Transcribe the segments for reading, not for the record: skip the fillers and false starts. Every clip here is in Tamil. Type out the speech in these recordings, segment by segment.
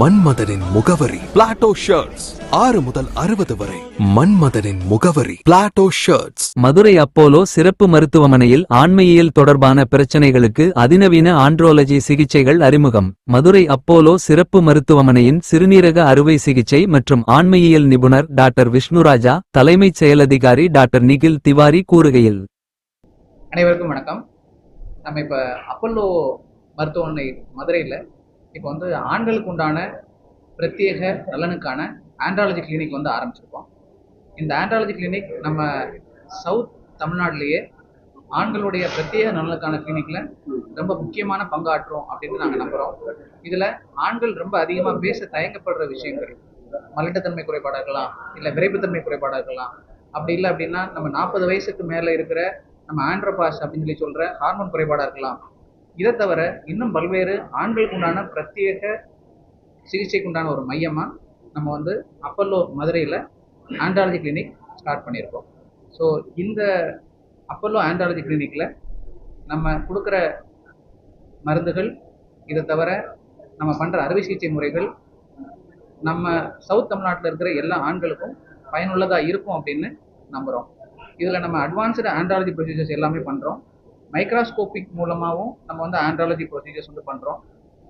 மன்மதனின் முகவரி பிளாட்டோ ஷர்ட்ஸ். 6 முதல் 60 வரை. மன்மதனின் முகவரி பிளாட்டோ ஷர்ட்ஸ். மதுரை அப்போலோ சிறப்பு மருத்துவமனையில் ஆண்மையியல் தொடர்பான பிரச்சனைகளுக்கு அதிநவீன ஆண்ட்ரோலஜி சிகிச்சைகள் அறிமுகம். மதுரை அப்போலோ சிறப்பு மருத்துவமனையின் சிறுநீரக அறுவை சிகிச்சை மற்றும் ஆண்மையியல் நிபுணர் டாக்டர் விஷ்ணுராஜா, தலைமைச் செயலதிகாரி டாக்டர் நிகில் திவாரி கூறுகையில், அனைவருக்கும் வணக்கம். நம்ம இப்போ அப்போலோ மருத்துவமனை மதுரையில் இப்போ ஆண்களுக்கு உண்டான பிரத்யேக நலனுக்கான ஆண்ட்ராலஜி கிளினிக் ஆரம்பிச்சிருக்கோம். இந்த ஆண்ட்ராலஜி கிளினிக் நம்ம சவுத் தமிழ்நாட்டிலேயே ஆண்களுடைய பிரத்யேக நலனுக்கான கிளினிக்கில் ரொம்ப முக்கியமான பங்காற்றும் அப்படின்னு நாங்கள் நம்புகிறோம். இதில் ஆண்கள் ரொம்ப அதிகமாக பேச தயங்கப்படுற விஷயங்கள், மலட்டுத்தன்மை குறைபாடாக இருக்கலாம், இல்லை விரைப்புத்தன்மை குறைபாடாக இருக்கலாம். அப்படி இல்லை அப்படின்னா நம்ம 40 வயசுக்கு மேலே இருக்கிற நம்ம ஆண்ட்ரோபாஸ் அப்படின்னு சொல்கிற ஹார்மோன் குறைபாடாக இருக்கலாம். இதை தவிர இன்னும் பல்வேறு ஆண்களுக்கு உண்டான பிரத்யேக சிகிச்சைக்கு உண்டான ஒரு மையமாக நம்ம அப்போலோ மதுரையில் ஆண்ட்ராலஜி கிளினிக் ஸ்டார்ட் பண்ணியிருக்கோம். ஸோ இந்த அப்போலோ ஆண்ட்ராலஜி கிளினிக்கில் நம்ம கொடுக்குற மருந்துகள், இதை தவிர நம்ம பண்ணுற அறுவை சிகிச்சை முறைகள் நம்ம சவுத் தமிழ்நாட்டில் இருக்கிற எல்லா ஆண்களுக்கும் பயனுள்ளதாக இருக்கும் அப்படின்னு நம்புகிறோம். இதில் நம்ம அட்வான்ஸ்டு ஆண்ட்ராலஜி ப்ரொசீஜர்ஸ் எல்லாமே பண்ணுறோம். மைக்ராஸ்கோபிக் மூலமாகவும் நம்ம ஆண்ட்ராலஜி ப்ரொசீஜர்ஸ் பண்ணுறோம்.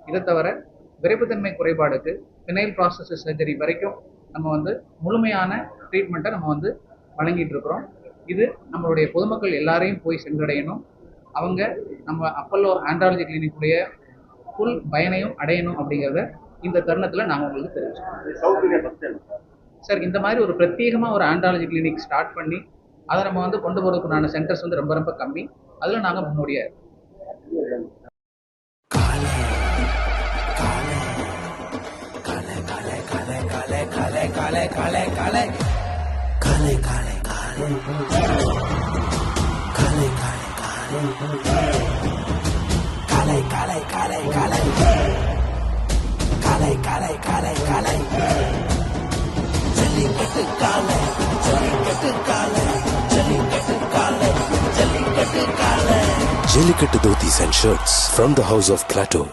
இதை தவிர விரைப்புத்தன்மை குறைபாடுக்கு ஃபினைல் ப்ராசஸ் சர்ஜரி வரைக்கும் நம்ம முழுமையான ட்ரீட்மெண்ட்டை நம்ம வழங்கிட்டு இருக்கிறோம். இது நம்மளுடைய பொதுமக்கள் எல்லாரையும் போய் சென்றடையணும். அவங்க நம்ம அப்போலோ ஆண்ட்ராலஜி கிளினிக்குடைய ஃபுல் பயனையும் அடையணும் அப்படிங்கிறத இந்த தருணத்தில் நாங்கள் உங்களுக்கு தெரிவிச்சோம். சார், இந்த மாதிரி ஒரு பிரத்யேகமாக ஒரு ஆண்ட்ராலஜி கிளினிக் ஸ்டார்ட் பண்ணி அதை நம்ம கொண்டு போகிறதுக்குண்டான சென்டர்ஸ் ரொம்ப ரொம்ப கம்மி. அதில் நாங்கள் முன்னோடியாக இருக்கோம். Jellicate Dhotis and Shirts from the House of Plateau.